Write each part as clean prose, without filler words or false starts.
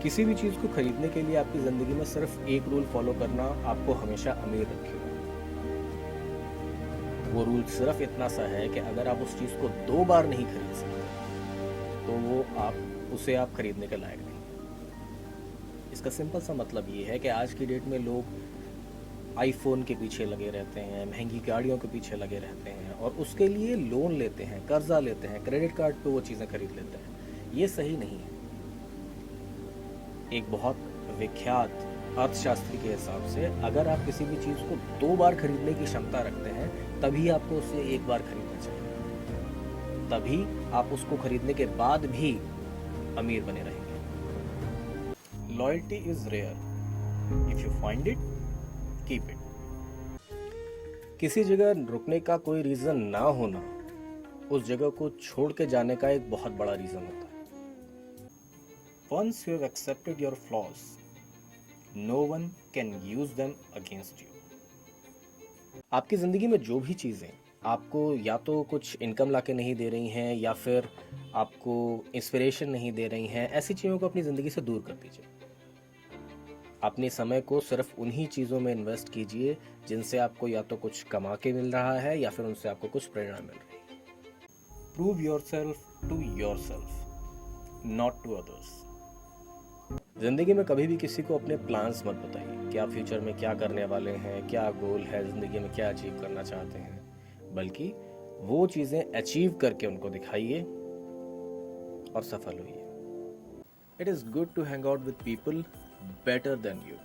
किसी भी चीज़ को खरीदने के लिए आपकी ज़िंदगी में सिर्फ एक रूल फॉलो करना आपको हमेशा अमीर रखेगा। वो रूल सिर्फ इतना सा है कि अगर आप उस चीज़ को 2 बार नहीं खरीद सकते तो वो उसे आप खरीदने के लायक नहीं। इसका सिंपल सा मतलब ये है कि आज की डेट में लोग आईफोन के पीछे लगे रहते हैं, महंगी गाड़ियों के पीछे लगे रहते हैं और उसके लिए लोन लेते हैं, कर्जा लेते हैं, क्रेडिट कार्ड पे वो चीज़ें खरीद लेते हैं। ये सही नहीं है। एक बहुत विख्यात अर्थशास्त्री के हिसाब से अगर आप किसी भी चीज़ को 2 बार खरीदने की क्षमता रखते हैं तभी आपको उसे 1 बार खरीदना चाहिए। तभी आप उसको खरीदने के बाद भी अमीर बने रहेंगे। Loyalty is rare, if you find it keep it. किसी जगह रुकने का कोई रीज़न ना होना उस जगह को छोड़ के जाने का एक बहुत बड़ा रीज़न होता है। Once you have accepted your flaws, no one can use them against you. आपकी ज़िंदगी में जो भी चीज़ें आपको या तो कुछ इनकम लाके नहीं दे रही हैं या फिर आपको इंस्पिरेशन नहीं दे रही हैं, ऐसी चीज़ों को अपनी ज़िंदगी से दूर कर दीजिए। अपने समय को सिर्फ उन्हीं चीज़ों में इन्वेस्ट कीजिए जिनसे आपको या तो कुछ कमा के मिल रहा है या फिर उनसे आपको कुछ प्रेरणा मिल रही है। Prove yourself to yourself, not to others. ज़िंदगी में कभी भी किसी को अपने प्लान्स मत बताइए कि आप फ्यूचर में क्या करने वाले हैं, क्या गोल है, ज़िंदगी में क्या अचीव करना चाहते हैं, बल्कि वो चीज़ें अचीव करके उनको दिखाइए और सफल होइए। It is good to hang out with people better than you.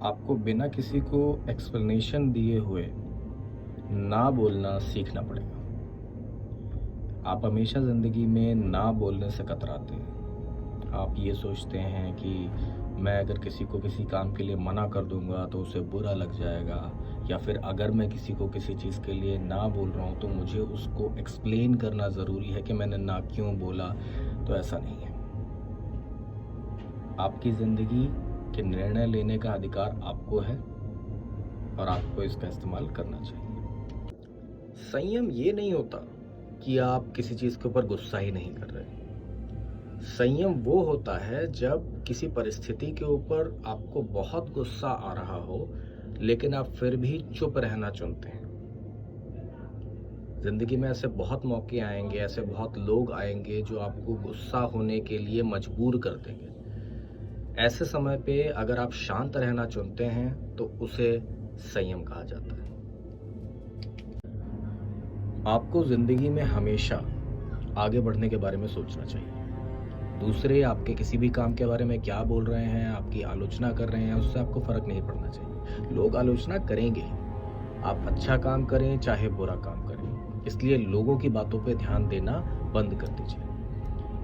आपको बिना किसी को एक्सप्लेनेशन दिए हुए ना बोलना सीखना पड़ेगा। आप हमेशा ज़िंदगी में ना बोलने से कतराते हैं। आप ये सोचते हैं कि मैं अगर किसी को किसी काम के लिए मना कर दूंगा तो उसे बुरा लग जाएगा, या फिर अगर मैं किसी को किसी चीज़ के लिए ना बोल रहा हूँ तो मुझे उसको एक्सप्लेन करना ज़रूरी है कि मैंने ना क्यों बोला। तो ऐसा नहीं है। आपकी ज़िंदगी के निर्णय लेने का अधिकार आपको है और आपको इसका इस्तेमाल करना चाहिए। संयम ये नहीं होता कि आप किसी चीज़ के ऊपर गुस्सा ही नहीं कर रहे। संयम वो होता है जब किसी परिस्थिति के ऊपर आपको बहुत गुस्सा आ रहा हो लेकिन आप फिर भी चुप रहना चुनते हैं। जिंदगी में ऐसे बहुत मौके आएंगे, ऐसे बहुत लोग आएंगे जो आपको गुस्सा होने के लिए मजबूर कर देंगे। ऐसे समय पे अगर आप शांत रहना चुनते हैं तो उसे संयम कहा जाता है। आपको जिंदगी में हमेशा आगे बढ़ने के बारे में सोचना चाहिए। दूसरे आपके किसी भी काम के बारे में क्या बोल रहे हैं, आपकी आलोचना कर रहे हैं, उससे आपको फर्क नहीं पड़ना चाहिए। लोग आलोचना करेंगे, आप अच्छा काम करें चाहे बुरा काम करें, इसलिए लोगों की बातों पे ध्यान देना बंद कर दीजिए।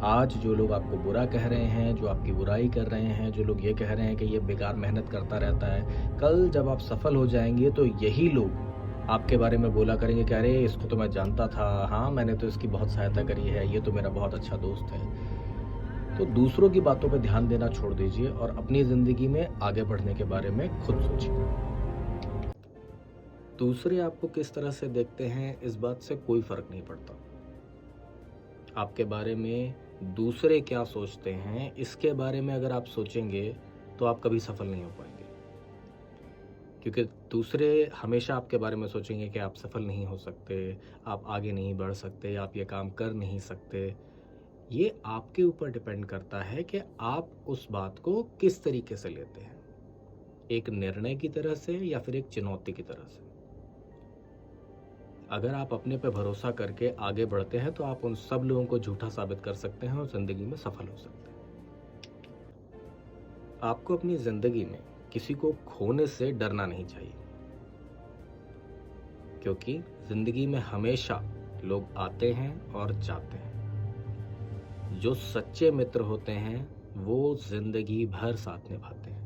आज जो लोग आपको बुरा कह रहे हैं, जो आपकी बुराई कर रहे हैं, जो लोग ये कह रहे हैं कि ये बेकार मेहनत करता रहता है, कल जब आप सफल हो जाएंगे तो यही लोग आपके बारे में बोला करेंगे कि अरे इसको तो मैं जानता था, हाँ मैंने तो इसकी बहुत सहायता करी है, ये तो मेरा बहुत अच्छा दोस्त है। तो दूसरों की बातों पर ध्यान देना छोड़ दीजिए और अपनी जिंदगी में आगे बढ़ने के बारे में खुद सोचिए। दूसरे आपको किस तरह से देखते हैं इस बात से कोई फर्क नहीं पड़ता। आपके बारे में दूसरे क्या सोचते हैं इसके बारे में अगर आप सोचेंगे तो आप कभी सफल नहीं हो पाएंगे, क्योंकि दूसरे हमेशा आपके बारे में सोचेंगे कि आप सफल नहीं हो सकते, आप आगे नहीं बढ़ सकते, आप ये काम कर नहीं सकते। ये आपके ऊपर डिपेंड करता है कि आप उस बात को किस तरीके से लेते हैं, एक निर्णय की तरह से या फिर एक चुनौती की तरह से। अगर आप अपने पे भरोसा करके आगे बढ़ते हैं तो आप उन सब लोगों को झूठा साबित कर सकते हैं और जिंदगी में सफल हो सकते हैं। आपको अपनी जिंदगी में किसी को खोने से डरना नहीं चाहिए, क्योंकि जिंदगी में हमेशा लोग आते हैं और जाते हैं। जो सच्चे मित्र होते हैं वो जिंदगी भर साथ निभाते हैं।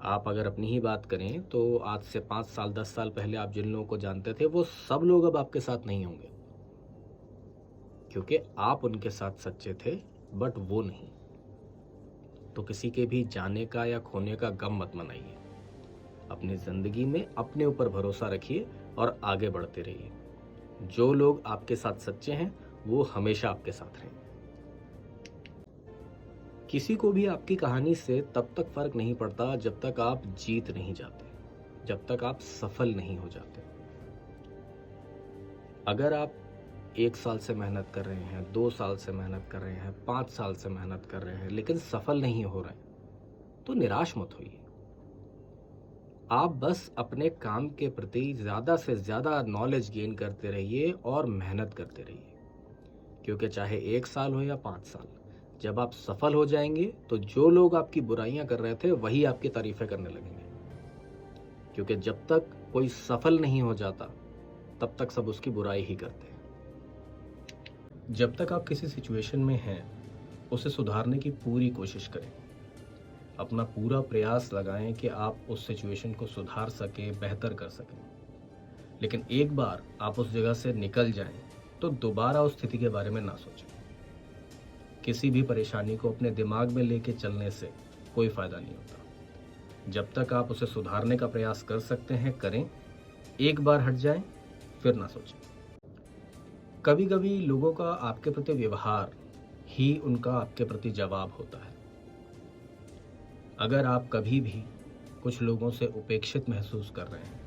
आप अगर अपनी ही बात करें तो आज से 5 साल 10 साल पहले आप जिन लोगों को जानते थे वो सब लोग अब आपके साथ नहीं होंगे, क्योंकि आप उनके साथ सच्चे थे बट वो नहीं। तो किसी के भी जाने का या खोने का गम मत मनाइए। अपनी जिंदगी में अपने ऊपर भरोसा रखिए और आगे बढ़ते रहिए। जो लोग आपके साथ सच्चे हैं वो हमेशा आपके साथ रहेंगे। किसी को भी आपकी कहानी से तब तक फर्क नहीं पड़ता जब तक आप जीत नहीं जाते, जब तक आप सफल नहीं हो जाते। अगर आप 1 साल से मेहनत कर रहे हैं, 2 साल से मेहनत कर रहे हैं, 5 साल से मेहनत कर रहे हैं, लेकिन सफल नहीं हो रहे, तो निराश मत होइए। आप बस अपने काम के प्रति ज़्यादा से ज़्यादा नॉलेज गेन करते रहिए और मेहनत करते रहिए, क्योंकि चाहे 1 साल हो या 5 साल, जब आप सफल हो जाएंगे तो जो लोग आपकी बुराइयां कर रहे थे वही आपकी तारीफें करने लगेंगे, क्योंकि जब तक कोई सफल नहीं हो जाता तब तक सब उसकी बुराई ही करते हैं। जब तक आप किसी सिचुएशन में हैं, उसे सुधारने की पूरी कोशिश करें। अपना पूरा प्रयास लगाएं कि आप उस सिचुएशन को सुधार सकें, बेहतर कर सकें। लेकिन एक बार आप उस जगह से निकल जाएं तो दोबारा उस स्थिति के बारे में ना सोचें। किसी भी परेशानी को अपने दिमाग में लेके चलने से कोई फायदा नहीं होता। जब तक आप उसे सुधारने का प्रयास कर सकते हैं, करें। एक बार हट जाएं, फिर ना सोचें। कभी कभी लोगों का आपके प्रति व्यवहार ही उनका आपके प्रति जवाब होता है। अगर आप कभी भी कुछ लोगों से उपेक्षित महसूस कर रहे हैं,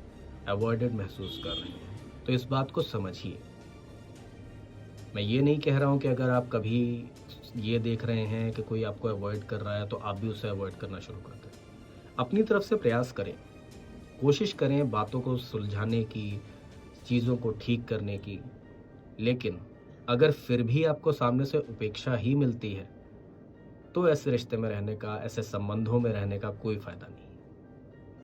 अवॉइडेड महसूस कर रहे हैं, तो इस बात को समझिए। मैं ये नहीं कह रहा हूँ कि अगर आप कभी ये देख रहे हैं कि कोई आपको अवॉइड कर रहा है तो आप भी उसे अवॉइड करना शुरू कर दें। अपनी तरफ से प्रयास करें, कोशिश करें बातों को सुलझाने की, चीज़ों को ठीक करने की। लेकिन अगर फिर भी आपको सामने से उपेक्षा ही मिलती है तो ऐसे रिश्ते में रहने का, ऐसे संबंधों में रहने का कोई फ़ायदा नहीं।